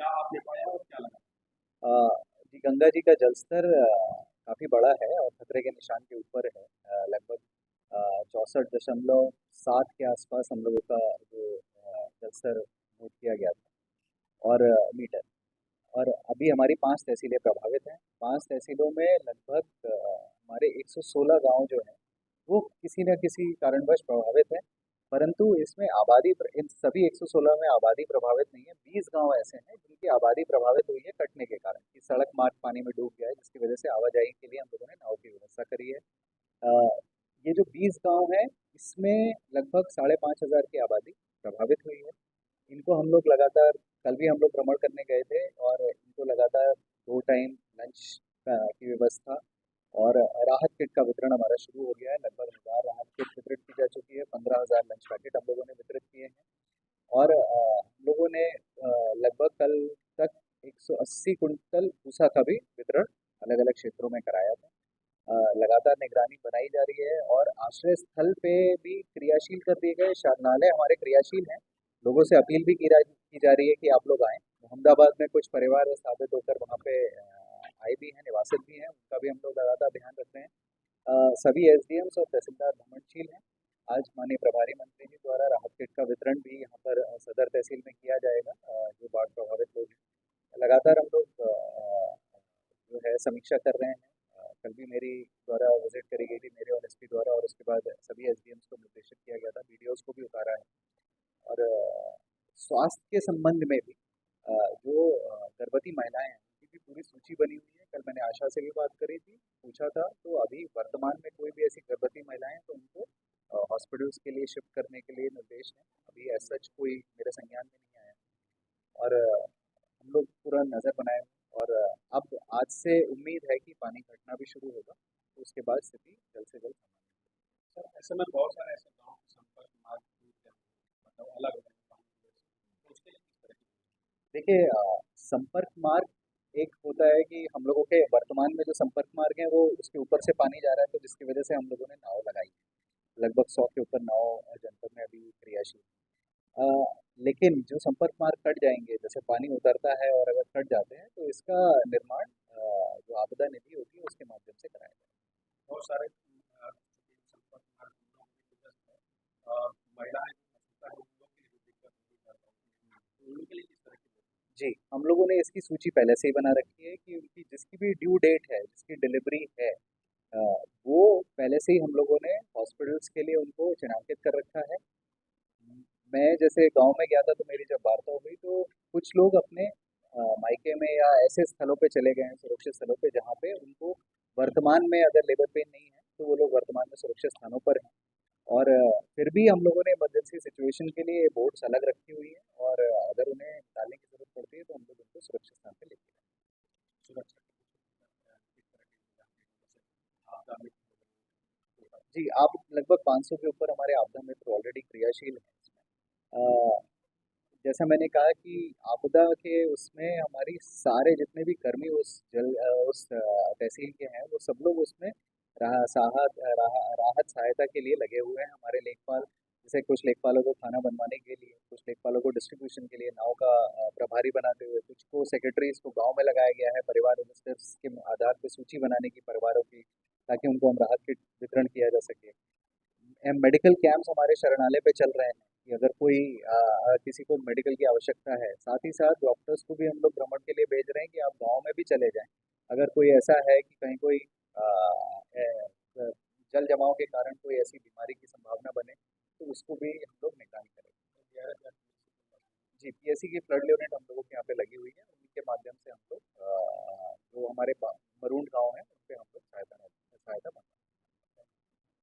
क्या आपने पाया और क्या लगा? अ, जी गंगा जी का जलस्तर काफ़ी बड़ा है और खतरे के निशान के ऊपर है। लगभग 64.7 के आसपास हम लोगों का जो जलस्तर नोट किया गया था और मीटर। और अभी हमारी 5 तहसीलें प्रभावित हैं। 5 तहसीलों में लगभग हमारे 116 गांव जो हैं वो किसी न किसी कारणवश प्रभावित हैं। परंतु इसमें इन सभी 116 में आबादी प्रभावित नहीं है। 20 गांव ऐसे हैं जिनकी आबादी प्रभावित हुई है कटने के कारण, कि सड़क मार्ग पानी में डूब गया है, जिसकी वजह से आवाजाही के लिए हम लोगों ने नाव की व्यवस्था करी है। अ, ये जो 20 गांव है, इसमें लगभग 5,500 की आबादी प्रभावित हुई है। इनको हम लोग लगातार, कल भी हम लोग भ्रमण करने गए थे और इनको लगातार 2 टाइम लंच की व्यवस्था और राहत किट का वितरण हमारा शुरू हो गया है। लगभग 1000 राहत किट वितरित की जा चुकी है। 15,000 लंच पैकेट हम लोगों ने वितरित किए हैं और हम लोगों ने लगभग कल तक 180 कुंटल भूसा का भी वितरण अलग अलग क्षेत्रों में कराया था। लगातार निगरानी बनाई जा रही है और आश्रय स्थल पे भी क्रियाशील कर दिए गए शरणालय हमारे क्रियाशील हैं। लोगों से अपील भी की जा रही है कि आप लोग आएं। मोहम्मदाबाद में कुछ परिवार स्थापित होकर वहाँ पे आए भी हैं, निवासित भी हैं, उनका भी हम लोग लगातार ध्यान रख रहे हैं। सभी एसडीएम्स और तहसीलदार भ्रमणशील हैं। आज माननीय प्रभारी मंत्री जी द्वारा राहत किट का वितरण भी यहाँ पर सदर तहसील में किया जाएगा। जो बाढ़ प्रभावित लोग हैं, लगातार हम लोग जो है समीक्षा कर रहे हैं। कल भी मेरी द्वारा विजिट करी गई थी, मेरे और एसपी द्वारा, और उसके बाद सभी एसडीएम्स को निर्देशित किया गया था, वीडियोस को भी उतारा है। और स्वास्थ्य के संबंध में भी जो गर्भवती महिलाएं हैं उनकी भी पूरी सूची बनी हुई है। कल मैंने आशा से भी बात करी थी, पूछा था, तो अभी वर्तमान में कोई भी ऐसी गर्भवती महिलाएं हैं तो उनको हॉस्पिटल्स के लिए शिफ्ट करने के लिए निर्देश है। अभी एज सच कोई मेरे संज्ञान में नहीं आया। और हम लोग पूरा नज़र बनाए हुए हैं। और अब आज से उम्मीद है कि पानी घटना भी शुरू होगा, तो उसके बाद स्थिति जल्द से जल्द सर, ऐसे में बहुत सारे ऐसे गाँव के संपर्क मार्ग टूट गए, मतलब अलग हो गए गाँव की वजह से। तो उसके लिए किस तरह की? देखिए, संपर्क मार्ग एक होता है कि हम लोगों के वर्तमान में जो संपर्क मार्ग है वो उसके ऊपर से पानी जा रहा है, तो जिसकी वजह से हम लोगों ने नाव लगाई है। लगभग 100 के ऊपर नाव जनपद में अभी क्रियाशील है। लेकिन जो संपर्क मार्ग कट जाएंगे, जैसे पानी उतरता है और अगर कट जाते हैं, तो इसका निर्माण जो आपदा निधि होगी उसके माध्यम से कराया जाएगा। बहुत सारे संपर्क मार्ग हम लोग की वजह से महिलाएं जो मौजूदा है उन लोग के लिए भी दिक्कत होगी ज़्यादा होगी। तो उनके लिए किस तरह की व्यवस्था? जी, हम लोगों ने इसकी सूची पहले से ही बना रखी है कि उनकी जिसकी भी ड्यू डेट है, जिसकी डिलीवरी है, अ, वो पहले से ही हम लोगों ने हॉस्पिटल्स के लिए उनको चिन्हांकित कर रखा है। मैं जैसे गांव में गया था तो मेरी जब वार्ता हुई तो कुछ लोग अपने मायके में या ऐसे स्थलों पे चले गए हैं, सुरक्षित स्थलों पे, जहाँ पे उनको वर्तमान में अगर लेबर पेन नहीं है तो वो लोग वर्तमान में सुरक्षित स्थानों पर हैं। और फिर भी हम लोगों ने इमरजेंसी सिचुएशन के लिए बोट्स अलग रखी हुई है और अगर उन्हें डालने की जरूरत पड़ती है तो हम लोग उनको सुरक्षित स्थान पे लेके जाएंगे। सुरक्षा की किस तरह की जैसे आपदा मित्र वगैरह? जी, आप लगभग 500 के ऊपर हमारे आपदा मित्र ऑलरेडी क्रियाशील हैं इसमें। जैसा मैंने कहा कि आपदा के उसमें हमारी सारे जितने भी कर्मी उस तहसील के हैं, वो सब लोग उसमें राहत सहायता के लिए लगे हुए हैं। हमारे लेखपाल, जैसे कुछ लेखपालों को खाना बनवाने के लिए, कुछ लेखपालों को डिस्ट्रीब्यूशन के लिए नाव का प्रभारी बनाते हुए, कुछ को सेक्रेटरीज को गांव में लगाया गया है परिवार रजिस्टर्स के आधार पर सूची बनाने की परिवारों की, ताकि उनको हम राहत किट वितरण किया जा सके। मेडिकल कैंप्स हमारे शरणालय पे चल रहे हैं कि अगर कोई किसी को मेडिकल की आवश्यकता है, साथ ही साथ डॉक्टर्स को भी हम लोग भ्रमण के लिए भेज रहे हैं कि आप गांव में भी चले जाएं। अगर कोई ऐसा है कि कहीं कोई जल जमाव के कारण कोई ऐसी बीमारी की संभावना बने, तो उसको भी हम लोग निगरानी करेंगे। जी, पीएससी की फ्लड यूनिट हम लोगों के यहाँ पे लगी हुई है, उनके माध्यम से हम लोग जो हमारे मरून गांव है